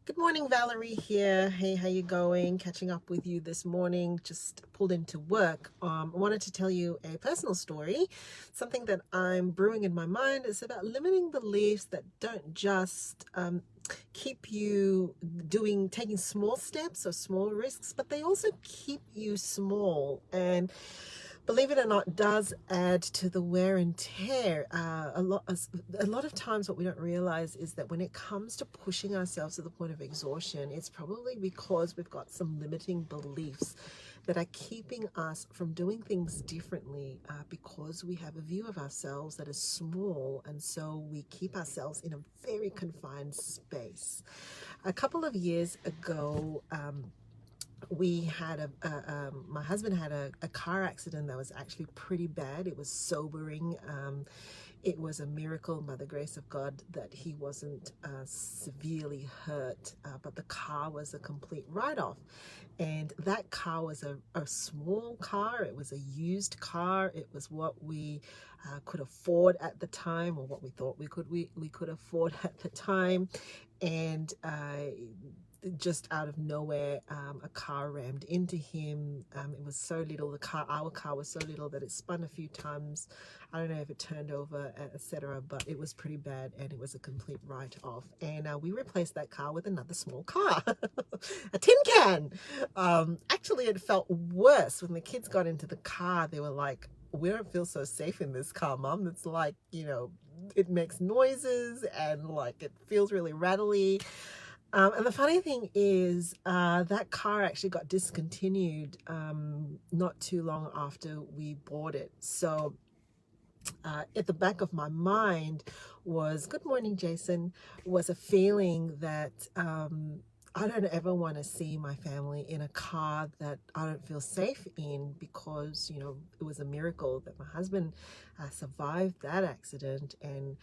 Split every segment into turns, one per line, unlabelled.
Good morning, Valerie here. Hey, how you going? Catching up with you this morning. Just pulled into work. I wanted to tell you a personal story. Something that I'm brewing in my mind is about limiting beliefs that don't just keep you taking small steps or small risks, but they also keep you small and, believe it or not, does add to the wear and tear. A lot of times what we don't realize is that when it comes to pushing ourselves to the point of exhaustion, it's probably because we've got some limiting beliefs that are keeping us from doing things differently, because we have a view of ourselves that is small, and so we keep ourselves in a very confined space. A couple of years ago, we had my husband had a car accident that was actually pretty bad. It was sobering. It was a miracle by the grace of God that he wasn't severely hurt, but the car was a complete write-off. And that car was a small car. It was a used car. It was what we could afford at the time, or what we thought we could afford at the time. And just out of nowhere, a car rammed into him. It was so little. Our car was so little that it spun a few times. I don't know if it turned over, etc., but it was pretty bad, and it was a complete write-off. And we replaced that car with another small car, a tin can. Actually, it felt worse when the kids got into the car. They were like, "We don't feel so safe in this car, Mom. It's like, it makes noises and like it feels really rattly." And the funny thing is, that car actually got discontinued not too long after we bought it. So at the back of my mind was, good morning, Jason, was a feeling that I don't ever want to see my family in a car that I don't feel safe in, because, it was a miracle that my husband survived that accident, and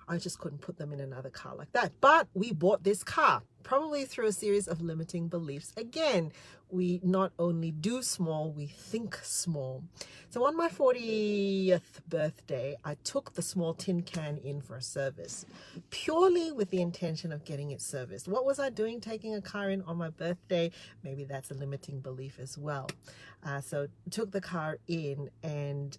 I just couldn't put them in another car like that. But we bought this car, probably through a series of limiting beliefs. Again, we not only do small, we think small. So on my 40th birthday, I took the small tin can in for a service, purely with the intention of getting it serviced. What was I doing taking a car in on my birthday? Maybe that's a limiting belief as well. So took the car in, and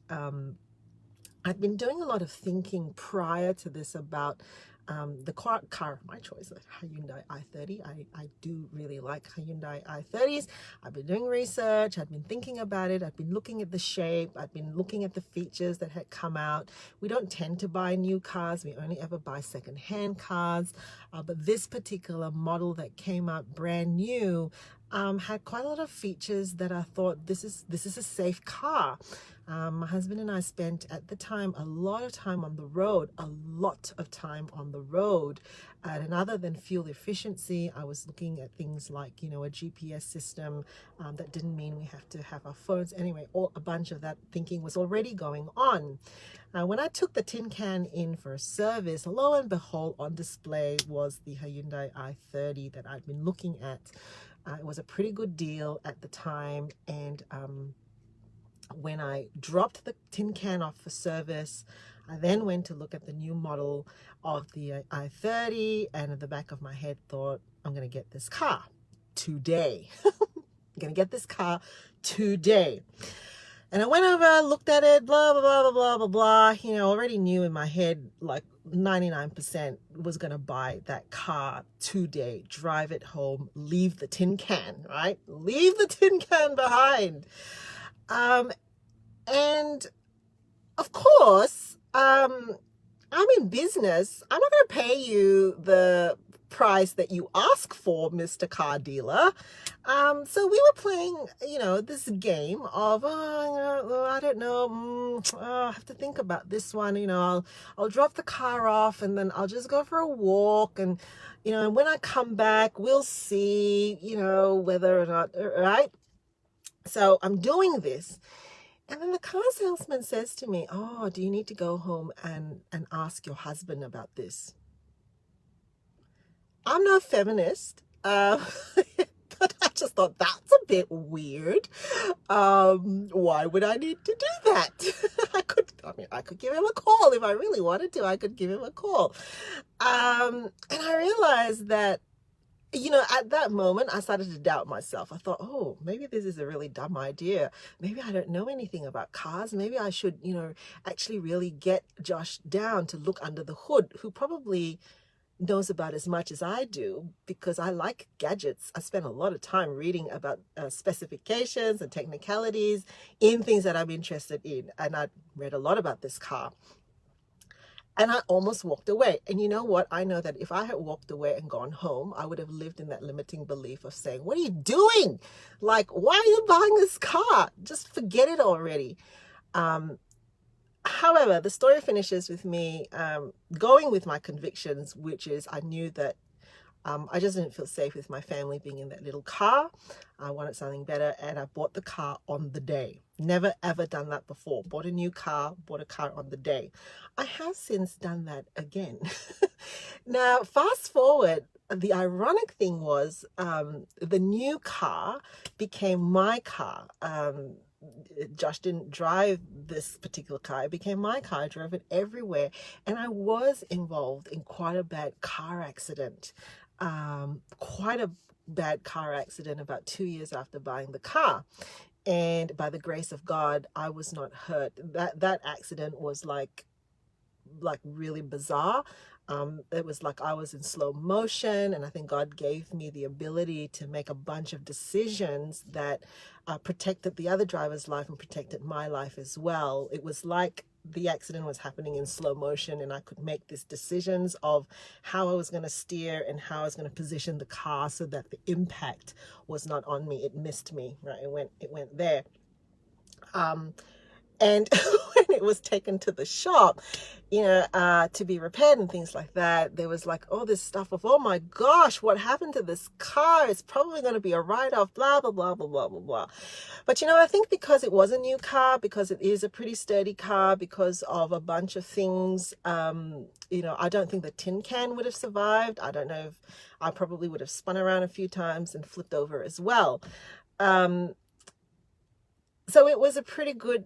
I've been doing a lot of thinking prior to this about the car of my choice, Hyundai i30. I do really like Hyundai i30s. I've been doing research. I've been thinking about it. I've been looking at the shape. I've been looking at the features that had come out. We don't tend to buy new cars. We only ever buy second-hand cars. But this particular model that came out brand new had quite a lot of features that I thought, this is a safe car. My husband and I spent at the time a lot of time on the road, and other than fuel efficiency, I was looking at things like, a GPS system. That didn't mean we have to have our phones. Anyway, a bunch of that thinking was already going on. When I took the tin can in for a service, lo and behold, on display was the Hyundai i30 that I'd been looking at. It was a pretty good deal at the time, and when I dropped the tin can off for service, I then went to look at the new model of the i30, and at the back of my head thought, I'm going to get this car today. I'm going to get this car today. And I went over, looked at it, blah, blah, blah, blah, blah, blah. Already knew in my head, like 99% was going to buy that car today, drive it home, leave the tin can, right? Leave the tin can behind. And of course, I'm in business. I'm not going to pay you the price that you ask for, Mr. Car Dealer. So we were playing, this game of, I don't know, I have to think about this one. I'll drop the car off, and then I'll just go for a walk, and and when I come back, we'll see, whether or not, right? So I'm doing this. And then the car salesman says to me, "Oh, do you need to go home and ask your husband about this?" I'm no feminist, but I just thought that's a bit weird. Why would I need to do that? I could give him a call if I really wanted to. I could give him a call. And I realized that at that moment, I started to doubt myself. I thought, oh, maybe this is a really dumb idea. Maybe I don't know anything about cars. Maybe I should, actually really get Josh down to look under the hood, who probably knows about as much as I do because I like gadgets. I spend a lot of time reading about specifications and technicalities in things that I'm interested in. And I read a lot about this car. And I almost walked away. And you know what? I know that if I had walked away and gone home, I would have lived in that limiting belief of saying, what are you doing? Like, why are you buying this car? Just forget it already. However, the story finishes with me going with my convictions, which is I knew that I just didn't feel safe with my family being in that little car. I wanted something better, and I bought the car on the day. Never ever done that before. Bought a new car, bought a car on the day. I have since done that again. Now, fast forward, the ironic thing was the new car became my car. Josh didn't drive this particular car. It became my car. I drove it everywhere. And I was involved in quite a bad car accident. Quite a bad car accident about 2 years after buying the car. And by the grace of God, I was not hurt. That accident was like really bizarre. It was like I was in slow motion, and I think God gave me the ability to make a bunch of decisions that protected the other driver's life and protected my life as well. It was like the accident was happening in slow motion, and I could make these decisions of how I was going to steer and how I was going to position the car so that the impact was not on me. It missed me, right? It went there. And when it was taken to the shop, to be repaired and things like that, there was like all this stuff of, oh my gosh, what happened to this car? It's probably going to be a write-off, blah, blah, blah, blah, blah, blah, blah. But, I think because it was a new car, because it is a pretty sturdy car, because of a bunch of things, I don't think the tin can would have survived. I don't know if I probably would have spun around a few times and flipped over as well. So it was a pretty good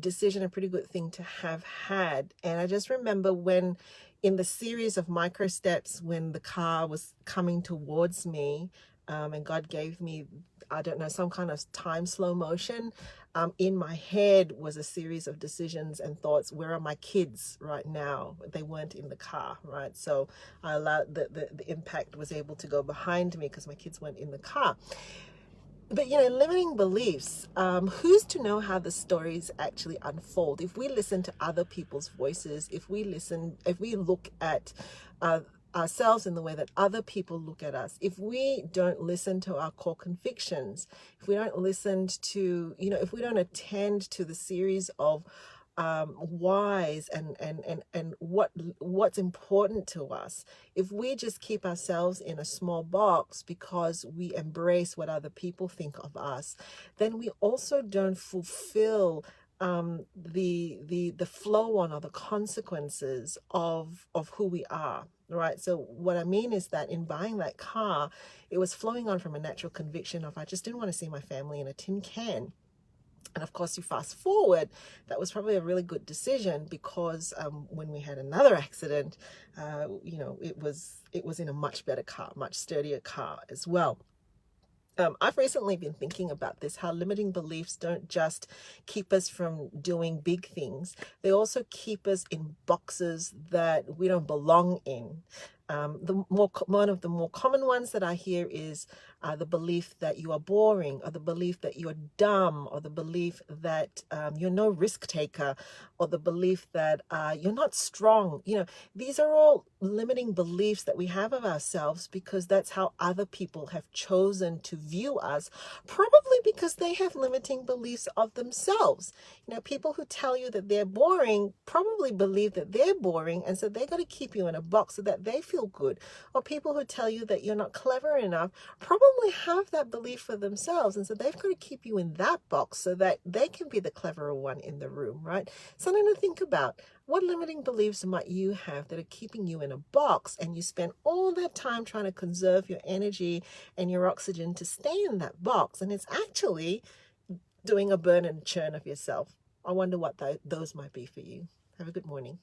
decision, a pretty good thing to have had. And I just remember when in the series of micro steps, when the car was coming towards me, and God gave me, I don't know, some kind of time slow motion, in my head was a series of decisions and thoughts. Where are my kids right now? They weren't in the car, right? So I allowed the impact was able to go behind me because my kids weren't in the car. But, limiting beliefs, who's to know how the stories actually unfold? If we listen to other people's voices, if we look at ourselves in the way that other people look at us, if we don't listen to our core convictions, if we don't listen to, if we don't attend to the series of whys and what's important to us, if we just keep ourselves in a small box because we embrace what other people think of us, then we also don't fulfill the flow on or the consequences of who we are, right? So what I mean is that in buying that car, it was flowing on from a natural conviction of I just didn't want to see my family in a tin can. And of course, you fast forward, that was probably a really good decision because when we had another accident, it was in a much better car, much sturdier car as well. I've recently been thinking about this, how limiting beliefs don't just keep us from doing big things. They also keep us in boxes that we don't belong in. One of the more common ones that I hear is the belief that you are boring, or the belief that you're dumb, or the belief that you're no risk taker, or the belief that you're not strong. These are all limiting beliefs that we have of ourselves because that's how other people have chosen to view us, probably because they have limiting beliefs of themselves. People who tell you that they're boring probably believe that they're boring, and so they're going to keep you in a box so that they feel good. Or people who tell you that you're not clever enough probably have that belief for themselves, and so they've got to keep you in that box so that they can be the cleverer one in the room, right? Something to think about. What limiting beliefs might you have that are keeping you in a box, and you spend all that time trying to conserve your energy and your oxygen to stay in that box, and it's actually doing a burn and churn of yourself? I wonder what those might be for you. Have a good morning.